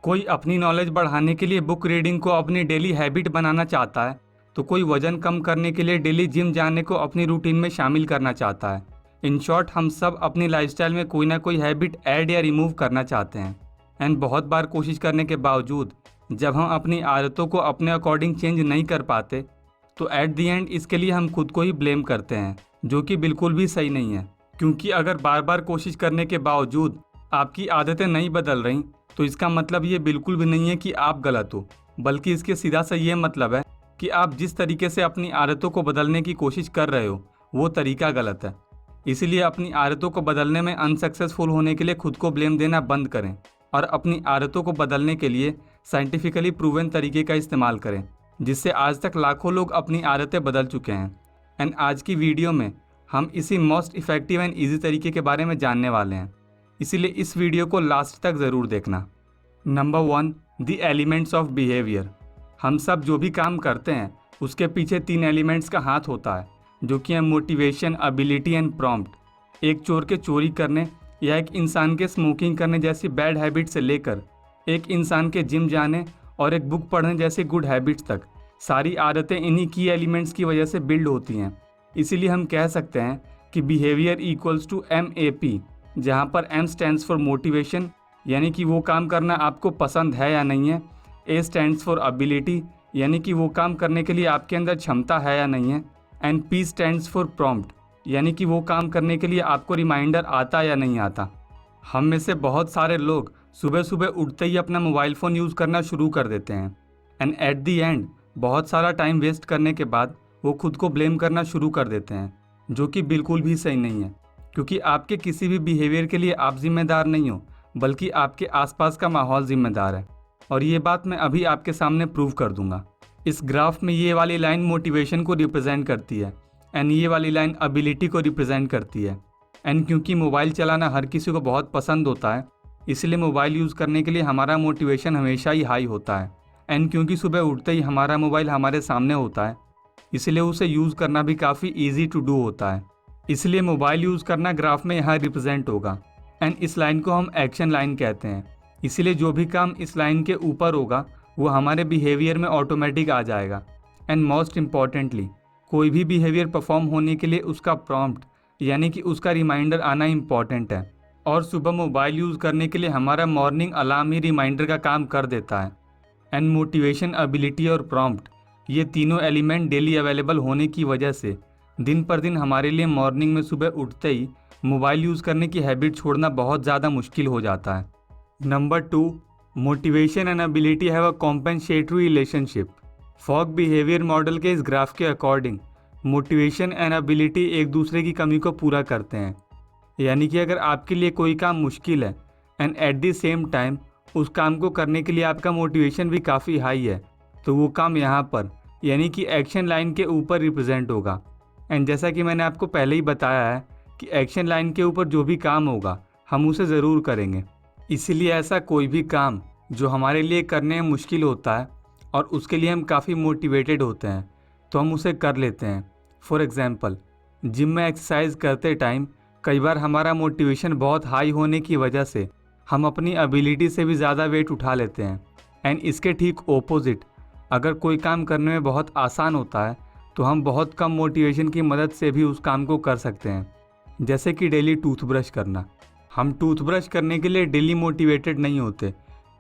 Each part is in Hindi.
कोई अपनी नॉलेज बढ़ाने के लिए बुक रीडिंग को अपनी डेली हैबिट बनाना चाहता है, तो कोई वजन कम करने के लिए डेली जिम जाने को अपनी रूटीन में शामिल करना चाहता है। इन शॉर्ट, हम सब अपनी लाइफस्टाइल में कोई ना कोई हैबिट ऐड या रिमूव करना चाहते हैं। एंड बहुत बार कोशिश करने के बावजूद जब हम अपनी आदतों को अपने अकॉर्डिंग चेंज नहीं कर पाते, तो एट दी एंड इसके लिए हम खुद को ही ब्लेम करते हैं, जो कि बिल्कुल भी सही नहीं है। क्योंकि अगर बार बार कोशिश करने के बावजूद आपकी आदतें नहीं बदल रही, तो इसका मतलब ये बिल्कुल भी नहीं है कि आप गलत हो, बल्कि इसके सीधा सा ये मतलब है कि आप जिस तरीके से अपनी आदतों को बदलने की कोशिश कर रहे हो वो तरीका गलत है। इसीलिए अपनी आदतों को बदलने में अनसक्सेसफुल होने के लिए खुद को ब्लेम देना बंद करें और अपनी आदतों को बदलने के लिए साइंटिफिकली प्रूवन तरीके का इस्तेमाल करें, जिससे आज तक लाखों लोग अपनी आदतें बदल चुके हैं। एंड आज की वीडियो में हम इसी मोस्ट इफेक्टिव एंड ईजी तरीके के बारे में जानने वाले हैं, इसीलिए इस वीडियो को लास्ट तक ज़रूर देखना। Number 1, the elements of behaviour. हम सब जो भी काम करते हैं उसके पीछे 3 एलिमेंट्स का हाथ होता है, जो कि है मोटिवेशन, एबिलिटी एंड प्रॉम्प्ट। एक चोर के चोरी करने या एक इंसान के स्मोकिंग करने जैसी बैड हैबिट से लेकर एक इंसान के जिम जाने और एक बुक पढ़ने जैसे गुड हैबिट्स तक, सारी आदतें इन्हीं की एलिमेंट्स की वजह से बिल्ड होती हैं। इसीलिए हम कह सकते हैं कि बिहेवियर इक्वल्स टू MAP, जहाँ पर M स्टैंड्स फॉर मोटिवेशन, यानी कि वो काम करना आपको पसंद है या नहीं है। A स्टैंड्स फॉर एबिलिटी, यानी कि वो काम करने के लिए आपके अंदर क्षमता है या नहीं है। And P stands for prompt, यानी कि वो काम करने के लिए आपको रिमाइंडर आता या नहीं आता। हम में से बहुत सारे लोग सुबह सुबह उठते ही अपना मोबाइल फ़ोन यूज़ करना शुरू कर देते हैं, एंड एट दी एंड बहुत सारा टाइम वेस्ट करने के बाद वो खुद को ब्लेम करना शुरू कर देते हैं, जो कि बिल्कुल भी सही नहीं है। क्योंकि आपके किसी भी बिहेवियर के लिए आप जिम्मेदार नहीं हो, बल्कि आपके आसपास का माहौल जिम्मेदार है। और ये बात मैं अभी आपके सामने प्रूव कर दूंगा। इस ग्राफ में ये वाली लाइन मोटिवेशन को रिप्रेजेंट करती है एंड ये वाली लाइन एबिलिटी को रिप्रेजेंट करती है। एंड क्योंकि मोबाइल चलाना हर किसी को बहुत पसंद होता है, इसलिए मोबाइल यूज़ करने के लिए हमारा मोटिवेशन हमेशा ही हाई होता है। एंड क्योंकि सुबह उठते ही हमारा मोबाइल हमारे सामने होता है, इसलिए उसे यूज़ करना भी काफ़ी ईजी टू डू होता है। इसलिए मोबाइल यूज़ करना ग्राफ में यहाँ रिप्रेजेंट होगा। एंड इस लाइन को हम एक्शन लाइन कहते हैं। इसीलिए जो भी काम इस लाइन के ऊपर होगा वो हमारे बिहेवियर में ऑटोमेटिक आ जाएगा। एंड मोस्ट इम्पॉर्टेंटली, कोई भी बिहेवियर परफॉर्म होने के लिए उसका प्रॉम्प्ट, यानी कि उसका रिमाइंडर आना इम्पॉर्टेंट है। और सुबह मोबाइल यूज़ करने के लिए हमारा मॉर्निंग अलार्म ही रिमाइंडर का काम कर देता है। एंड मोटिवेशन, एबिलिटी और प्रॉम्प्ट, ये तीनों एलिमेंट डेली अवेलेबल होने की वजह से दिन पर दिन हमारे लिए मॉर्निंग में सुबह उठते ही मोबाइल यूज़ करने की हैबिट छोड़ना बहुत ज़्यादा मुश्किल हो जाता है। Number 2, motivation and ability have a compensatory relationship. Fog behaviour model के इस ग्राफ के अकॉर्डिंग मोटिवेशन एंड एबिलिटी एक दूसरे की कमी को पूरा करते हैं। यानी कि अगर आपके लिए कोई काम मुश्किल है and at the same time उस काम को करने के लिए आपका मोटिवेशन भी काफ़ी हाई है, तो वो काम यहाँ पर यानी कि एक्शन लाइन के ऊपर रिप्रेजेंट होगा। एंड जैसा कि मैंने आपको पहले ही बताया है कि एक्शन लाइन के ऊपर जो भी काम होगा हम उसे ज़रूर करेंगे। इसीलिए ऐसा कोई भी काम जो हमारे लिए करने में मुश्किल होता है और उसके लिए हम काफ़ी मोटिवेटेड होते हैं, तो हम उसे कर लेते हैं। फॉर एग्ज़ाम्पल, जिम में एक्सरसाइज करते टाइम कई बार हमारा मोटिवेशन बहुत हाई होने की वजह से हम अपनी एबिलिटी से भी ज़्यादा वेट उठा लेते हैं। एंड इसके ठीक ओपोजिट, अगर कोई काम करने में बहुत आसान होता है तो हम बहुत कम मोटिवेशन की मदद से भी उस काम को कर सकते हैं। जैसे कि डेली टूथब्रश करना। हम टूथब्रश करने के लिए डेली मोटिवेटेड नहीं होते,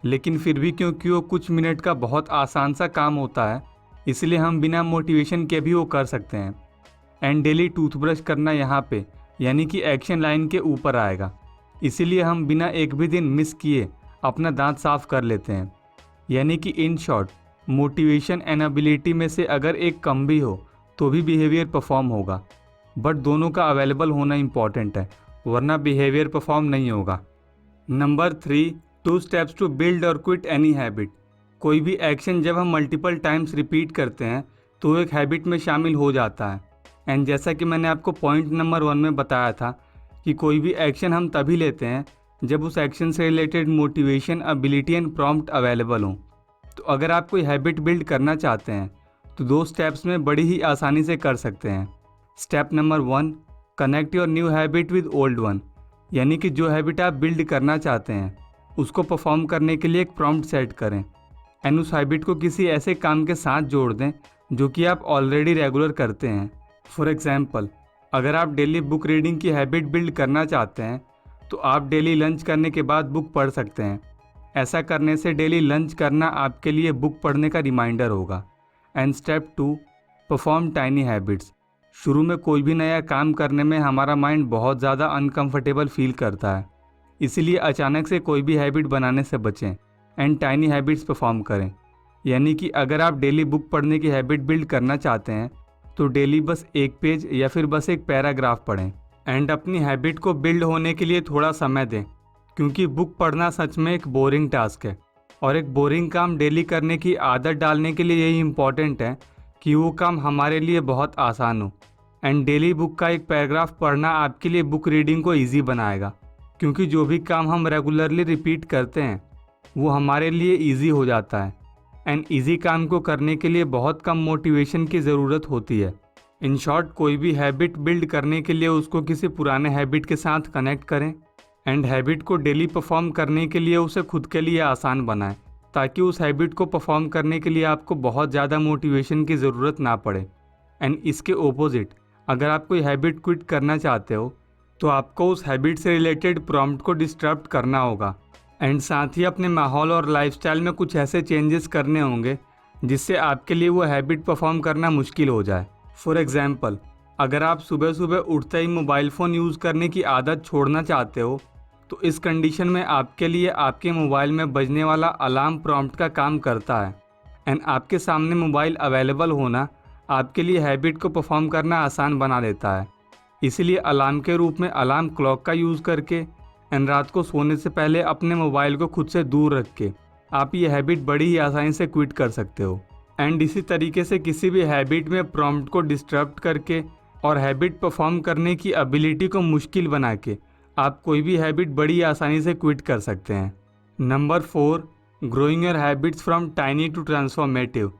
लेकिन फिर भी क्योंकि वो कुछ मिनट का बहुत आसान सा काम होता है, इसलिए हम बिना मोटिवेशन के भी वो कर सकते हैं। एंड डेली टूथब्रश करना यहाँ पे यानी कि एक्शन लाइन के ऊपर आएगा। इसीलिए हम बिना एक भी दिन मिस किए अपना दांत साफ कर लेते हैं। यानी कि in short, motivation and ability में से अगर एक कम भी हो तो भी बिहेवियर परफॉर्म होगा, बट दोनों का अवेलेबल होना इम्पॉर्टेंट है, वरना बिहेवियर परफॉर्म नहीं होगा। नंबर 3, 2 स्टेप्स टू बिल्ड और क्विट एनी हैबिट। कोई भी एक्शन जब हम मल्टीपल टाइम्स रिपीट करते हैं तो वो एक हैबिट में शामिल हो जाता है। एंड जैसा कि मैंने आपको पॉइंट नंबर 1 में बताया था कि कोई भी एक्शन हम तभी लेते हैं जब उस एक्शन से related motivation, ability and prompt available हों। तो अगर आप कोई हैबिट बिल्ड करना चाहते हैं तो 2 स्टेप्स में बड़ी ही आसानी से कर सकते हैं। Step number 1, connect your new habit with old one. यानी कि जो हैबिट आप बिल्ड करना चाहते हैं उसको परफॉर्म करने के लिए एक प्रॉम्प्ट सेट करें एंड उस हैबिट को किसी ऐसे काम के साथ जोड़ दें जो कि आप ऑलरेडी रेगुलर करते हैं। फॉर एग्जाम्पल, अगर आप डेली बुक रीडिंग की हैबिट बिल्ड करना चाहते हैं तो आप डेली लंच करने के बाद बुक पढ़ सकते हैं। ऐसा करने से डेली लंच करना आपके लिए बुक पढ़ने का रिमाइंडर होगा। And step 2, perform tiny habits. शुरू में कोई भी नया काम करने में हमारा माइंड बहुत ज़्यादा अनकंफर्टेबल फील करता है, इसीलिए अचानक से कोई भी हैबिट बनाने से बचें एंड टाइनी हैबिट्स परफॉर्म करें। यानी कि अगर आप डेली बुक पढ़ने की हैबिट बिल्ड करना चाहते हैं तो डेली बस एक पेज या फिर बस एक पैराग्राफ पढ़ें एंड अपनी हैबिट को बिल्ड होने के लिए थोड़ा समय दें, क्योंकि बुक पढ़ना सच में एक बोरिंग टास्क है और एक बोरिंग काम डेली करने की आदत डालने के लिए यही इम्पॉर्टेंट है कि वो काम हमारे लिए बहुत आसान हो। एंड डेली बुक का एक पैराग्राफ पढ़ना आपके लिए बुक रीडिंग को ईजी बनाएगा, क्योंकि जो भी काम हम रेगुलरली रिपीट करते हैं वो हमारे लिए ईजी हो जाता है एंड ईजी काम को करने के लिए बहुत कम मोटिवेशन की ज़रूरत होती है। इन शॉर्ट, कोई भी हैबिट बिल्ड करने के लिए उसको किसी पुराने हैबिट के साथ कनेक्ट करें एंड हैबिट को डेली परफॉर्म करने के लिए उसे खुद के लिए आसान बनाएं, ताकि उस हैबिट को परफॉर्म करने के लिए आपको बहुत ज़्यादा मोटिवेशन की ज़रूरत ना पड़े। एंड इसके ओपोजिट, अगर आप कोई हैबिट क्विट करना चाहते हो तो आपको उस हैबिट से रिलेटेड प्रॉम्प्ट को डिस्टर्ब करना होगा एंड साथ ही अपने माहौल और लाइफस्टाइल में कुछ ऐसे चेंजेस करने होंगे जिससे आपके लिए वो हैबिट परफॉर्म करना मुश्किल हो जाए। फॉर एग्जाम्पल, अगर आप सुबह सुबह उठते ही मोबाइल फ़ोन यूज़ करने की आदत छोड़ना चाहते हो तो इस कंडीशन में आपके लिए आपके मोबाइल में बजने वाला अलार्म प्रॉम्प्ट का काम करता है एंड आपके सामने मोबाइल अवेलेबल होना आपके लिए हैबिट को परफॉर्म करना आसान बना देता है। इसीलिए अलार्म के रूप में अलार्म क्लॉक का यूज़ करके एंड रात को सोने से पहले अपने मोबाइल को खुद से दूर रख के आप ये हैबिट बड़ी ही आसानी से क्विट कर सकते हो। एंड इसी तरीके से किसी भी हैबिट में प्रॉम्प्ट को डिस्टर्ब करके और हैबिट परफॉर्म करने की एबिलिटी को मुश्किल बना के आप कोई भी हैबिट बड़ी आसानी से क्विट कर सकते हैं। Number 4, growing your habits from tiny to transformative.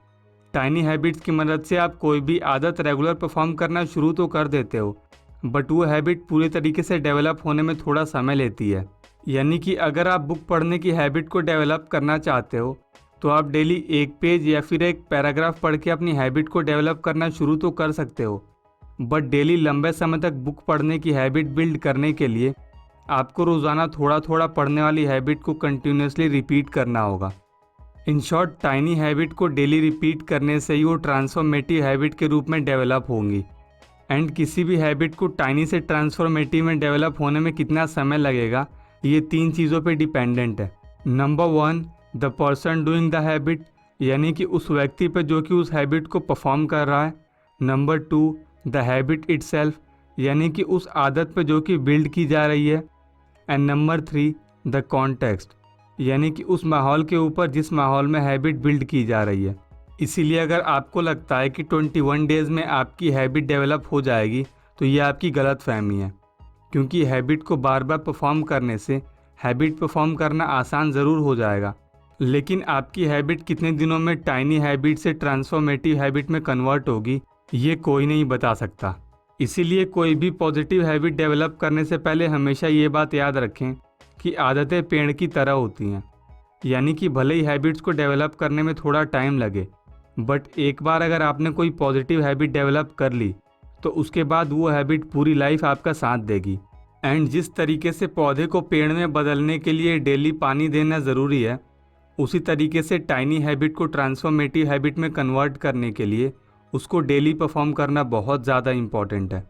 Tiny habits की मदद से आप कोई भी आदत रेगुलर परफॉर्म करना शुरू तो कर देते हो, बट वो हैबिट पूरे तरीके से डेवलप होने में थोड़ा समय लेती है। यानी कि अगर आप बुक पढ़ने की हैबिट को डेवलप करना चाहते हो तो आप डेली एक पेज या फिर एक पैराग्राफ पढ़ के अपनी हैबिट को डेवलप करना शुरू तो कर सकते हो, बट डेली लंबे समय तक बुक पढ़ने की हैबिट बिल्ड करने के लिए आपको रोज़ाना थोड़ा थोड़ा पढ़ने वाली हैबिट को कंटिन्यूसली रिपीट करना होगा। इन शॉर्ट, टाइनी हैबिट को डेली रिपीट करने से ही वो ट्रांसफॉर्मेटिव हैबिट के रूप में डेवलप होंगी। एंड किसी भी हैबिट को टाइनी से ट्रांसफॉर्मेटिव में डेवलप होने में कितना समय लगेगा ये 3 चीज़ों पे डिपेंडेंट है। Number 1, the person doing the habit, यानी कि उस व्यक्ति पे जो कि उस हैबिट को परफॉर्म कर रहा है। नंबर 2, द हैबिट इटसेल्फ, यानी कि उस आदत पे जो कि बिल्ड की जा रही है। एंड नंबर 3, द कॉन्टेक्स्ट, यानी कि उस माहौल के ऊपर जिस माहौल में हैबिट बिल्ड की जा रही है। इसीलिए अगर आपको लगता है कि 21 डेज़ में आपकी हैबिट डेवलप हो जाएगी तो ये आपकी गलत फहमी है, क्योंकि हैबिट को बार बार परफॉर्म करने से हैबिट परफॉर्म करना आसान ज़रूर हो जाएगा, लेकिन आपकी हैबिट कितने दिनों में टाइनी हैबिट से ट्रांसफॉर्मेटिव हैबिट में कन्वर्ट होगी ये कोई नहीं बता सकता। इसीलिए कोई भी पॉजिटिव हैबिट डेवलप करने से पहले हमेशा ये बात याद रखें कि आदतें पेड़ की तरह होती हैं, यानी कि भले ही हैबिट्स को डेवलप करने में थोड़ा टाइम लगे, बट एक बार अगर आपने कोई पॉजिटिव हैबिट डेवलप कर ली तो उसके बाद वो हैबिट पूरी लाइफ आपका साथ देगी। एंड जिस तरीके से पौधे को पेड़ में बदलने के लिए डेली पानी देना ज़रूरी है, उसी तरीके से टाइनी हैबिट को ट्रांसफॉर्मेटिव हैबिट में कन्वर्ट करने के लिए उसको डेली परफॉर्म करना बहुत ज़्यादा इम्पॉर्टेंट है।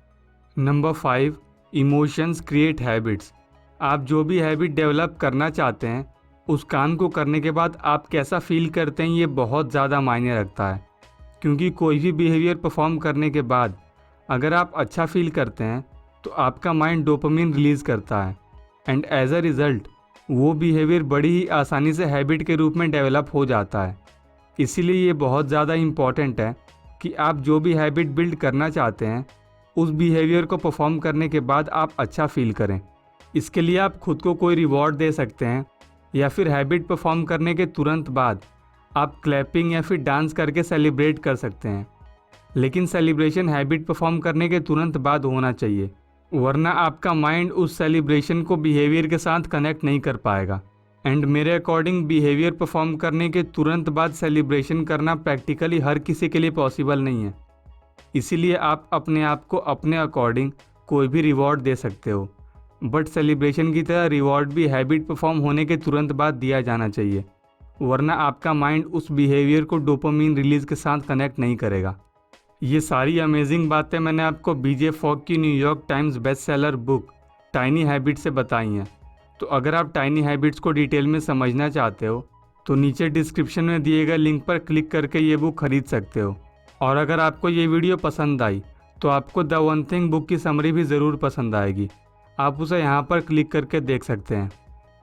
Number 5, emotions create habits. आप जो भी हैबिट डेवलप करना चाहते हैं उस काम को करने के बाद आप कैसा फील करते हैं ये बहुत ज़्यादा मायने रखता है, क्योंकि कोई भी बिहेवियर परफॉर्म करने के बाद अगर आप अच्छा फील करते हैं तो आपका माइंड डोपामिन रिलीज़ करता है एंड एज अ रिज़ल्ट वो बिहेवियर बड़ी ही आसानी से हैबिट के रूप में डेवलप हो जाता है। इसीलिए ये बहुत ज़्यादा इम्पॉर्टेंट है कि आप जो भी हैबिट बिल्ड करना चाहते हैं उस बिहेवियर को परफॉर्म करने के बाद आप अच्छा फील करें। इसके लिए आप खुद को कोई रिवॉर्ड दे सकते हैं या फिर हैबिट परफॉर्म करने के तुरंत बाद आप क्लैपिंग या फिर डांस करके सेलिब्रेट कर सकते हैं, लेकिन सेलिब्रेशन हैबिट परफॉर्म करने के तुरंत बाद होना चाहिए, वरना आपका माइंड उस सेलिब्रेशन को बिहेवियर के साथ कनेक्ट नहीं कर पाएगा एंड मेरे अकॉर्डिंग बिहेवियर परफॉर्म करने के तुरंत बाद सेलिब्रेशन करना प्रैक्टिकली हर किसी के लिए पॉसिबल नहीं है। इसीलिए आप अपने आप को अपने अकॉर्डिंग कोई भी रिवॉर्ड दे सकते हो, बट सेलिब्रेशन की तरह रिवॉर्ड भी हैबिट परफॉर्म होने के तुरंत बाद दिया जाना चाहिए, वरना आपका माइंड उस बिहेवियर को डोपामीन रिलीज के साथ कनेक्ट नहीं करेगा। ये सारी अमेजिंग बातें मैंने आपको बीजे फॉग की New York times best seller book tiny habit से बताई हैं। तो अगर आप टाइनी हैबिट्स को डिटेल में समझना चाहते हो तो नीचे डिस्क्रिप्शन में दिए गए लिंक पर क्लिक करके ये बुक खरीद सकते हो। और अगर आपको ये वीडियो पसंद आई तो आपको द वन थिंग बुक की समरी भी ज़रूर पसंद आएगी, आप उसे यहाँ पर क्लिक करके देख सकते हैं।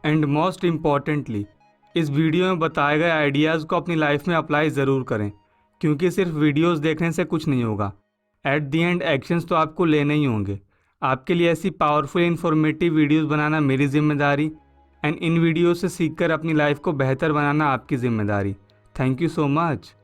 एंड मोस्ट इम्पॉर्टेंटली, इस वीडियो में बताए गए आइडियाज़ को अपनी लाइफ में अप्लाई ज़रूर करें, क्योंकि सिर्फ वीडियोस देखने से कुछ नहीं होगा। एट दी एंड एक्शंस तो आपको लेने ही होंगे। आपके लिए ऐसी पावरफुल इन्फॉर्मेटिव वीडियोस बनाना मेरी जिम्मेदारी, एंड इन वीडियो से सीखकर अपनी लाइफ को बेहतर बनाना आपकी जिम्मेदारी। Thank you so much.